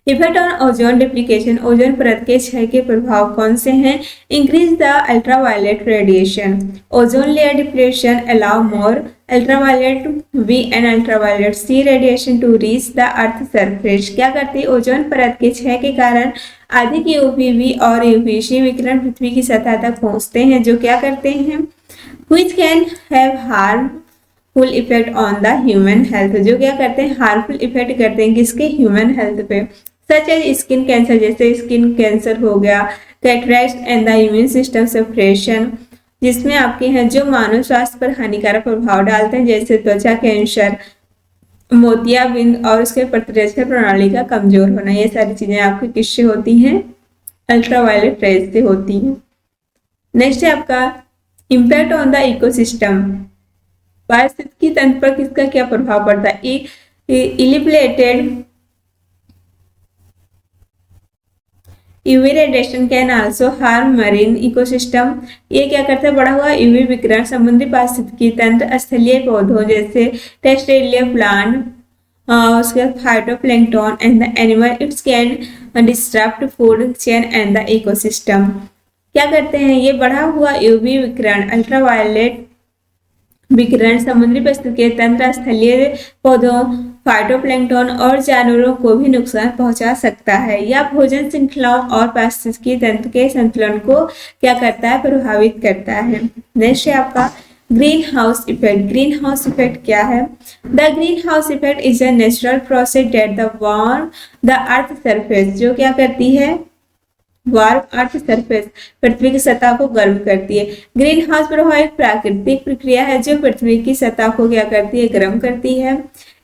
Effect on ozone depletion, ozone परत के क्षय के प्रभाव कौन से हैं? Increase the ultraviolet radiation, ozone layer depletion allow more ultraviolet B and ultraviolet C radiation to reach the earth surface. क्या करती है? ओजोन परत के क्षय के कारण अधिक यूवीबी और यूवीसी विकिरण पृथ्वी की सतह तक पहुंचते हैं, जो क्या करते हैं? which can have harmful effect on the human health, जो क्या करते हैं? हार्मफुल इफेक्ट करते हैं किसके? ह्यूमन हेल्थ पे। सच एज स्किन कैंसर, जैसे स्किन कैंसर हो गया, cataract and the immune system suppression, जिसमें आपके हैं जो मानव स्वास्थ्य पर हानिकारक प्रभाव डालते हैं, जैसे त्वचा कैंसर, मोतियाबिंद और उसके प्रतिरक्षा प्रणाली का कमजोर होना। ये सारी चीजें आपकी किससे होती हैं? अल्ट्रावायलेट रेज से होती हैं। नेक्स्ट है आपका इम्पैक्ट ऑन द इकोसिस्टम, पारिस्थितिकी तंत्र पर किसका क्या प्रभाव पड़ता है? Elevated UV radiation can also harm marine ecosystem, ये क्या करता है? बढ़ा हुआ यूवी विकिरण समुद्री पारिस्थितिकी तंत्र, स्थलीय पौधों जैसे टेक्सटेरिया प्लांट, उसके बाद phytoplankton and the animal, it's can disturb food chain and the ecosystem. क्या करते हैं? ये बढ़ा हुआ यूवी विकिरण, अल्ट्रावायलेट विकिरण समुद्री पारिस्थितिकी तंत्र, स्थलीय पौधों, फाइटोप्लैंक्टन और जानवरों को भी नुकसान पहुंचा सकता है, या भोजन श्रृंखलाओं और पारिस्थितिकी तंत्र के संतुलन को क्या करता है? प्रभावित करता है। नेक्स्ट है आपका green house effect. Green house effect क्या है? The green house effect is a natural process that the warm the earth surface, जो क्या करती है? वार्म अर्थ सरफेस, पृथ्वी की सतह को गर्म करती है। ग्रीन हाउस प्रभाव एक प्राकृतिक प्रक्रिया है जो पृथ्वी की सतह को क्या करती है? गर्म करती है।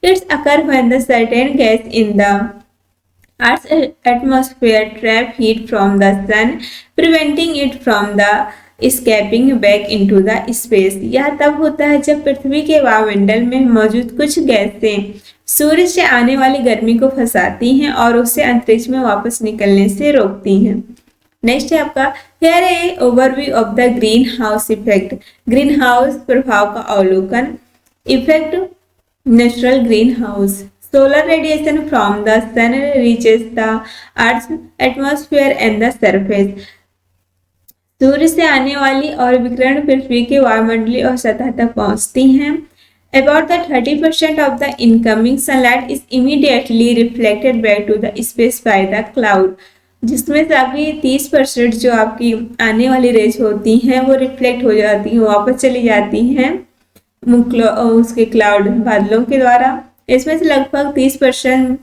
It's occur when the certain gas in the earth atmosphere trap heat from the sun, preventing it from the escaping back into the space। यह तब होता है जब पृथ्वी के वायुमंडल में मौजूद कुछ गैसें सूर्य से आने वाली गर्मी को फंसाती हैं और उसे अंतरिक्ष में वापस निकलने से रोकती हैं। नेक्स्ट है आपका here a overview of the green house effect. Green house प्रभाव का अवलोकन। Effect natural green house, solar radiation from the sun reaches the earth atmosphere and the surface. सूर्य से आने वाली और विकिरण पृथ्वी के वायुमंडलीय और सतह तक पहुंचती हैं। About the 30% of the incoming sunlight is immediately reflected back to the space by the cloud, जिसमें से आपकी 30% जो आपकी आने वाली रेज होती हैं वो रिफ्लेक्ट हो जाती हैं, वापस चली जाती हैं उसके क्लाउड बादलों के द्वारा। इसमें से लगभग 30%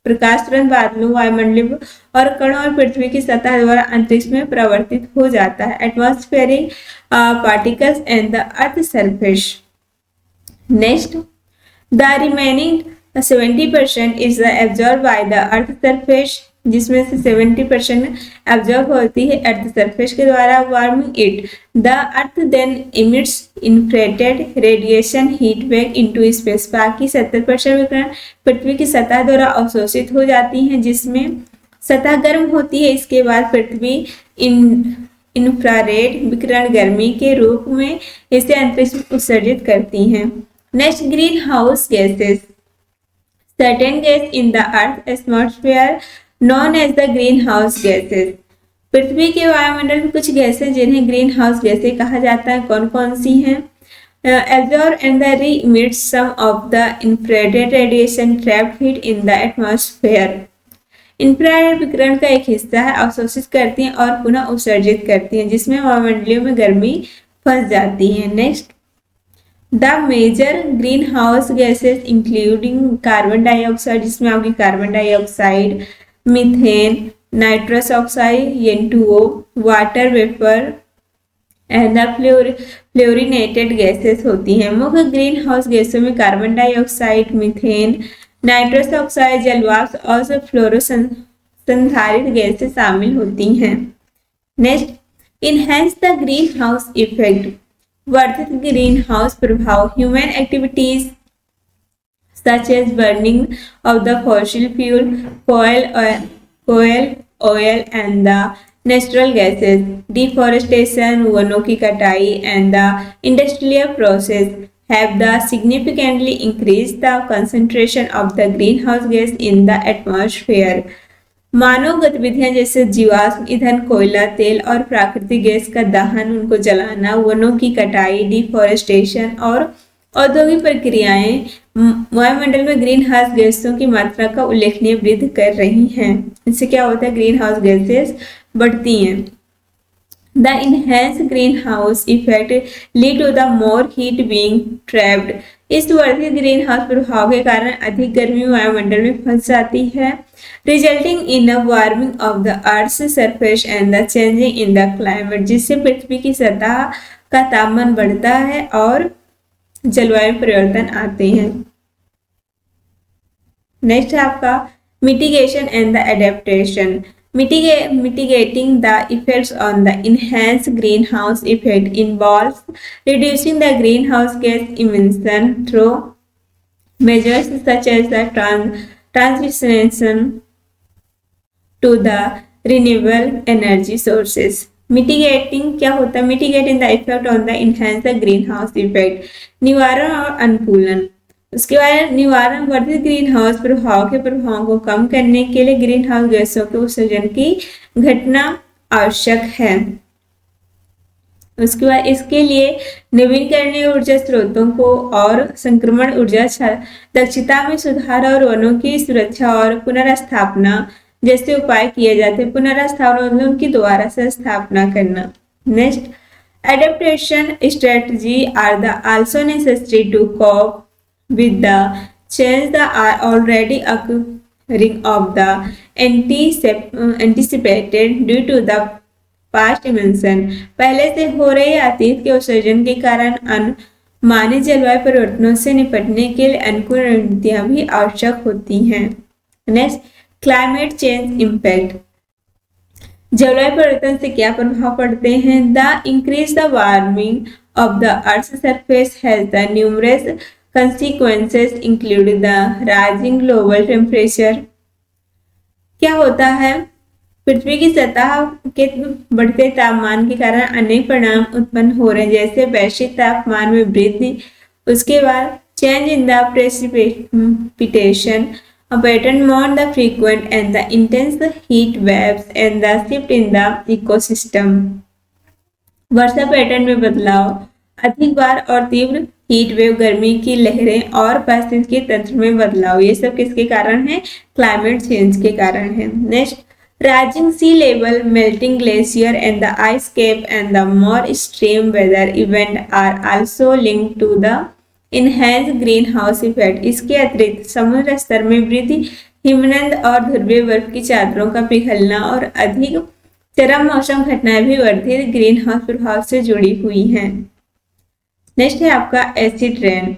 प्रकाश तुरंत बादलों, वायुमंडलीय और कणों और पृथ्वी की सतह द्वारा अंतरिक्ष में प्रवर्तित हो जाता है। Atmospheric particles and the earth surface. Next the remaining 70% is absorb by the earth surface, जिसमें से 70% एब्जॉर्ब होती है अर्थ सरफेस के द्वारा। Warming it the earth then emits infrared radiation heat back into space. बाकी 70% विकिरण पृथ्वी की सतह द्वारा अवशोषित हो जाती हैं, जिसमें सतह गर्म होती है। इसके बाद पृथ्वी इंफ्रारेड विकिरण गर्मी के रूप में इसे अंतरिक्ष में उत्सर्जित करती हैं। Next green house gases. Certain gas in the earth atmosphere known as the green house gases. पृथ्वी के वायुमंडल में कुछ गैसें जिन्हें ग्रीन हाउस गैसें कहा जाता है, कौन कौन सी हैं? Absorb and the re-emit some of the infrared radiation trapped heat in the atmosphere. Infrared विकिरण का एक हिस्सा है, अवशोषित करती हैं और पुनः उत्सर्जित करती हैं, जिसमें वायुमंडलीय में गर्मी फंस जाती है। Next the major green house gases including carbon dioxide, जिसमें आपकी carbon dioxide, methane, nitrous oxide N2O, water vapour and the fluorinated gases होती हैं। मुख्य ग्रीन हाउस गैसों में carbon dioxide, methane, nitrous oxide, जलवाष्प और फ्लोरोसंधारित गैसें शामिल होती हैं। Next enhance the green house effect. वर्धित ग्रीन हाउस प्रभाव। Human activities such as burning of the fossil fuel, coal, oil and the natural gases, deforestation, वनों की कटाई and the industrial process have the significantly increased the concentration of the greenhouse gas in the atmosphere. मानव गतिविधियां जैसे जीवाश्म ईंधन, कोयला, तेल और प्राकृतिक गैस का दहन, उनको जलाना, वनों की कटाई, डिफॉरेस्टेशन और औद्योगिक प्रक्रियाएं वायुमंडल में ग्रीन हाउस गैसों की मात्रा का उल्लेखनीय वृद्धि कर रही हैं। इससे क्या होता है, ग्रीन हाउस गैसेस बढ़ती हैं। The enhanced greenhouse effect lead to the more heat being trapped. इस वर्धित ग्रीन हाउस प्रभाव के कारण अधिक गर्मी वायुमंडल में फंस जाती है, resulting in a warming of the earth surface and the changing in the climate, जिससे पृथ्वी की सतह का तापमान बढ़ता है और जलवायु परिवर्तन आते हैं। नेक्स्ट है आपका mitigation and the adaptation. Mitigating the effects on the enhanced greenhouse effect involves reducing the greenhouse gas emission through measures such as the transition to the renewable energy sources. Mitigating क्या होता है, mitigating the effect on the enhanced greenhouse effect, निवारण और अनुकूलन। उसके बाद निवारण, वर्धित ग्रीन हाउस प्रभाव के प्रभावों को कम करने के लिए ग्रीन हाउस गैसों के उत्सर्जन की घटना आवश्यक है। उसके बाद इसके लिए नवीकरणीय ऊर्जा स्रोतों को और संक्रमण ऊर्जा दक्षता में सुधार और वनों की सुरक्षा और पुनर्स्थापना जैसे उपाय किए जाते हैं। पुनर्स्थापना मतलब उनकी दोबारा से स्थापना करना। Next, adaptation strategy are the also necessary to cope with the change that are already occurring of the anticipated due to the past emission। पहले से हो रहे अतीत के उत्सर्जन के कारण अनुमानित जलवायु परिवर्तनों से निपटने के लिए अनुकूल रणनीतियां भी आवश्यक होती हैं। Next, climate change impact. जलवायु परिवर्तन से क्या प्रभाव पड़ते हैं? The increase the warming of the earth surface has the numerous consequences include the rising global temperature। क्या होता है, पृथ्वी की सतह के बढ़ते तापमान के कारण अनेक परिणाम उत्पन्न हो रहे हैं, जैसे वैश्विक तापमान में वृद्धि। उसके बाद change in the precipitation pattern, more the frequent and the intense heat waves and the shift in the ecosystem। Varsha pattern में बदलाव, अधिक बार और तीव्र हीट वेव, गर्मी की लहरें और पारिस्थितिकी तंत्र में बदलाव, ये सब किसके कारण है? क्लाइमेट चेंज के कारण है। Next, rising sea level, melting glacier and the ice cap and the more extreme weather event are also linked to the enhanced green house effect. इसके अतिरिक्त समुद्र स्तर में वृद्धि, हिमनद और ध्रुवीय बर्फ की चादरों का पिघलना और अधिक चरम मौसम घटनाएं भी वर्धित ग्रीन हाउस प्रभाव से जुड़ी हुई हैं। नेक्स्ट है आपका acid rain.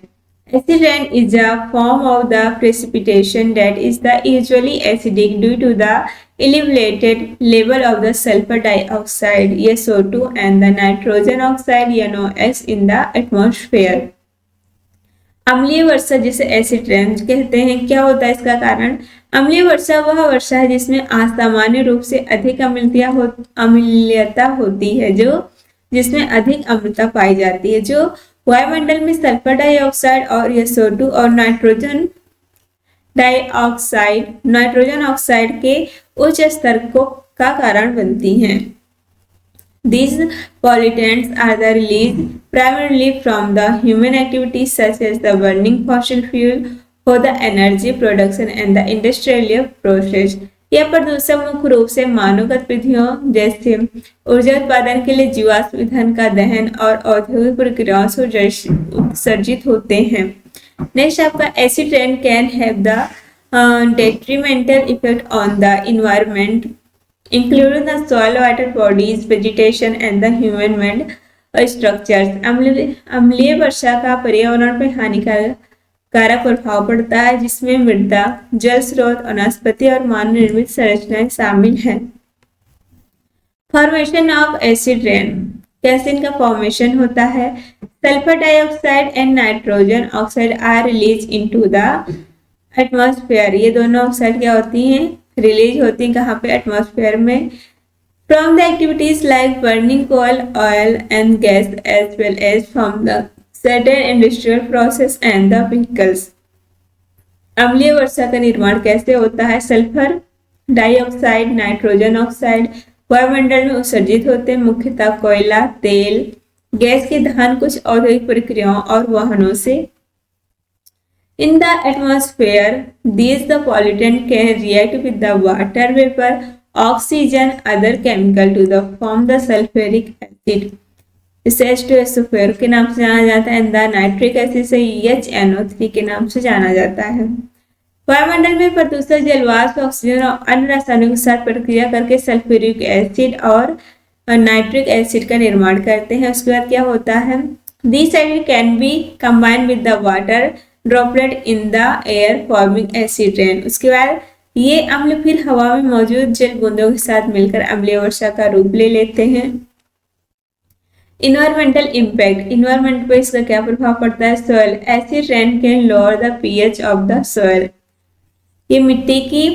Acid rain is a form of the precipitation that is the usually acidic due to the elevated level of the sulfur dioxide SO2 and the nitrogen oxide NOx in the atmosphere। अम्लीय वर्षा जिसे acid rain कहते हैं, क्या होता है इसका कारण? अम्लीय वर्षा वह वर्षा है जिसमें असामान्य रूप से अधिक अम्लीयता होती है, जिसमें अधिक अम्लता पाई जाती है, जो वायुमंडल में सल्फर डाइऑक्साइड और SO2 और नाइट्रोजन ऑक्साइड के उच्च स्तर का कारण बनती हैं। These pollutants are the released primarily from the human activities such as the burning fossil fuel for the energy production and the industrial process। यह प्रदूषण मुख्य रूप से मानव गतिविधियों जैसे ऊर्जा उत्पादन के लिए जीवाश्म ईंधन का दहन और औद्योगिक प्रक्रियाओं से उत्सर्जित होते हैं। नेक्स्ट आपका acid rain can have the detrimental effect on the environment including the soil, water bodies, vegetation and the human-made structures। अम्लीय वर्षा का पर्यावरण पर हानिकारक प्रभाव पड़ता है, जिसमें मृदा, जल स्रोत, वनस्पति और मानव निर्मित संरचनाएं शामिल हैं। फॉर्मेशन ऑफ एसिड रेन, कैसे इनका फॉर्मेशन होता है? Sulphur dioxide and nitrogen oxide are release into the atmosphere. ये दोनों ऑक्साइड क्या होती हैं? रिलीज होती हैं कहाँ पे? एटमॉस्फेयर में। From the activities like burning coal, oil and gas as well as from the certain industrial process and the vehicles. अम्लीय वर्षा का निर्माण कैसे होता है? सल्फर डाइऑक्साइड, नाइट्रोजन ऑक्साइड वायुमंडल में उत्सर्जित होते हैं, मुख्यतः कोयला, तेल, गैस के दहन, कुछ औद्योगिक प्रक्रियाओं और वाहनों से। In the atmosphere, these the pollutant can react with the water vapor, oxygen, other chemical to the form the sulfuric acid. इसे H2SO4 के नाम से जाना जाता है। द नाइट्रिक एसिड से HNO3 के नाम से जाना जाता है। वायुमंडल में प्रदूषक जलवाष्प ऑक्सीजन और अन्य रसायनों के साथ प्रक्रिया करके सल्फ्यूरिक एसिड और नाइट्रिक एसिड का निर्माण करते हैं। उसके बाद क्या होता है, this acid can be combined with the water droplet in the air forming acid rain. उसके बाद ये अम्ल फिर हवा में मौजूद जल बूंदों के साथ मिलकर अम्लीय वर्षा का रूप ले लेते हैं। इन्वायरमेंटल इम्पैक्ट, इन्वायरमेंट पर इसका क्या प्रभाव पड़ता है। Soil, acid rain can lower the pH of the soil, ये मिट्टी की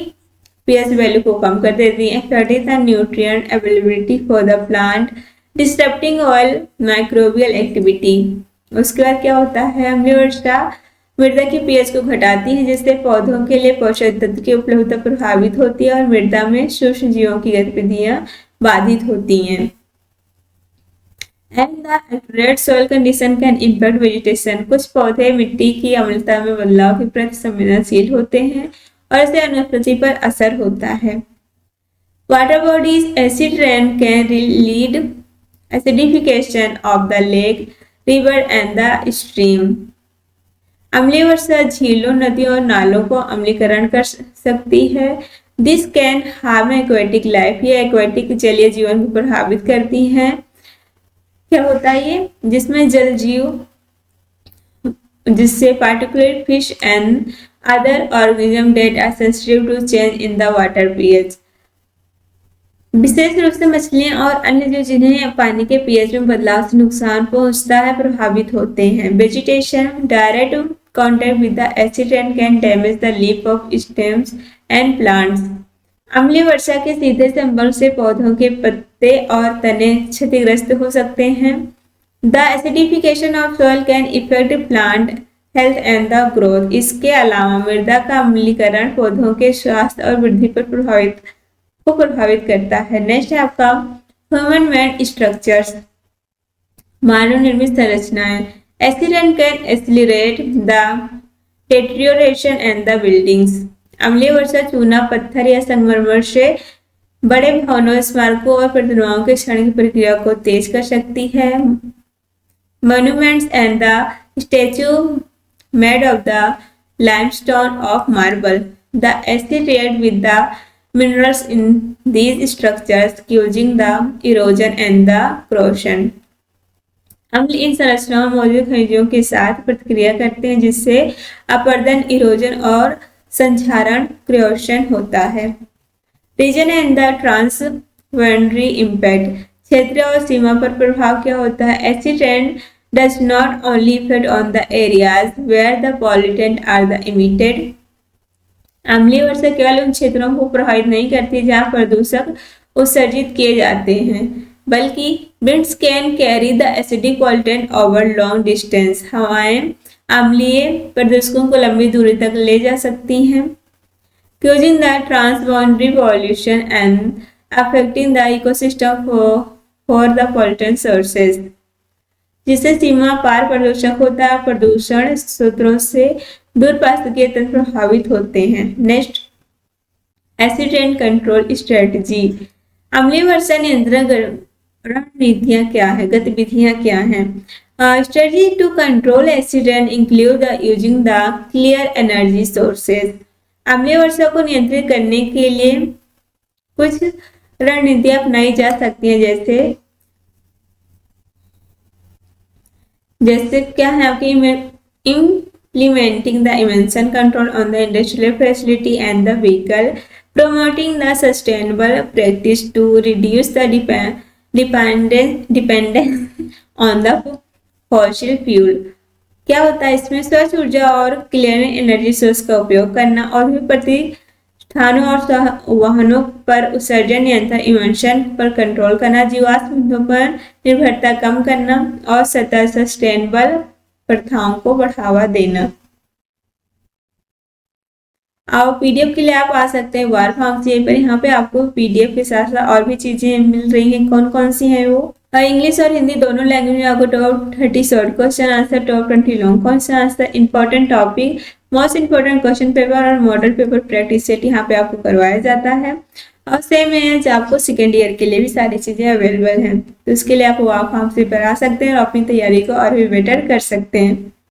पीएच वैल्यू को कम कर देती है। Affecting the nutrient availability for the plant, disturbing oil microbial activity. उसके बाद क्या होता है, अम्लीय वर्षा मृदा की पीएच को घटाती है, जिससे पौधों के लिए पोषक तत्व की उपलब्धता प्रभावित होती है और मृदा में सूक्ष्म जीवों की गतिविधियां बाधित होती हैं। And the accurate soil condition can impact vegetation, कुछ पौधे मिट्टी की अम्लता में बदलाव के प्रति संवेदनशील होते हैं और इससे वनस्पति पर असर होता है। Water bodies, acid rain can lead acidification of the lake, river and the stream. अम्लीय वर्षा झीलों, नदियों और नालों को अम्लीकरण कर सकती है। This can harm aquatic life, ये एक्वेटिक जलीय जीवन को प्रभावित करती हैं। क्या होता है ये, जिसमें जल जीव, जिससे particular fish and other organism that are sensitive to change in the water pH. विशेष रूप से मछलियां और अन्य जीव जिन्हें पानी के पीएच में बदलाव से नुकसान पहुंचता है प्रभावित होते हैं। Vegetation, direct contact with the acid rain can damage the leaf of stems and plants. अम्लीय वर्षा के सीधे संपर्क से पौधों के पत्ते और तने क्षतिग्रस्त हो सकते हैं। The acidification of soil can affect plant health and the growth. इसके अलावा मृदा का अम्लीकरण पौधों के स्वास्थ्य और वृद्धि पर प्रभावित करता है। नेक्स्ट है आपका ह्यूमन मेड स्ट्रक्चर्स, मानव निर्मित संरचनाएं। Acid rain can accelerate the deterioration and the buildings. अम्लीय वर्षा चूना, पत्थर या संगमरमर से बड़े भवनों, स्मारकों और प्रतिमाओं के क्षरण की प्रक्रिया को तेज कर सकती है। Monuments and the statue made of the limestone of marble. The acid react with the minerals in these structures, causing the erosion and the corrosion. अम्ल इन संरचनाओं में मौजूद खनिजों के साथ प्रतिक्रिया करते हैं, जिससे अपरदन, इरोजन और संक्षारण, क्रियोशन होता है। Region and the transboundary impact, क्षेत्र और सीमा पर प्रभाव क्या होता है। Acid rain does not only effect on the areas where the pollutant are the emitted. अम्लीय वर्षा केवल उन क्षेत्रों को प्रभावित नहीं करती जहां प्रदूषक उत्सर्जित किए जाते हैं, बल्कि winds can carry the acidic pollutant over long distance. हवाएं अम्लीय प्रदूषकों को लंबी दूरी तक ले जा सकती हैं, causing the transboundary pollution and affecting the ecosystem for the pollutant sources. जिससे सीमा पार प्रदूषक होता है, प्रदूषण स्रोतों से दूर पारिस्थितिकीय तंत्र प्रभावित होते हैं। Next, acid rain control strategy, अम्लीय वर्षा नियंत्रण रणनीतियां क्या है, गतिविधियां क्या हैं। Strategy to control acid rain include the using the clear energy sources. अम्लीय वर्षा को नियंत्रित करने के लिए कुछ रणनीतियां अपनाई जा सकती हैं, जैसे क्या है आपकी implementing the emission control on the industrial facility and the vehicle, promoting the sustainable practice to reduce the dependence on the fossil fuel. क्या होता है इसमें, स्वच्छ ऊर्जा और क्लियर एनर्जी सोर्स का उपयोग करना, और भी प्रतिष्ठानों और वाहनों पर उत्सर्जन नियंत्रण, इमिशन पर कंट्रोल करना, जीवाश्म ईंधनों पर निर्भरता कम करना और सतत सस्टेनेबल प्रथाओं को बढ़ावा देना। और पीडीएफ के लिए आप आ सकते हैं वार फार्म से पर यहाँ पे आपको पीडीएफ के साथ साथ और भी चीजें मिल रही हैं। कौन कौन सी हैं वो? इंग्लिश और हिंदी दोनों लैंग्वेज में आपको top 30 short question answer, top 20 long question answer, important topic, most important question paper और मॉडल पेपर प्रैक्टिस सेट यहाँ पे आपको करवाया जाता है। और सेम एज आपको सेकेंड ईयर के लिए भी सारी चीजें अवेलेबल हैं, तो उसके लिए आप वार फार्म से पर आ सकते हैं और अपनी तैयारी को और भी बेटर कर सकते हैं।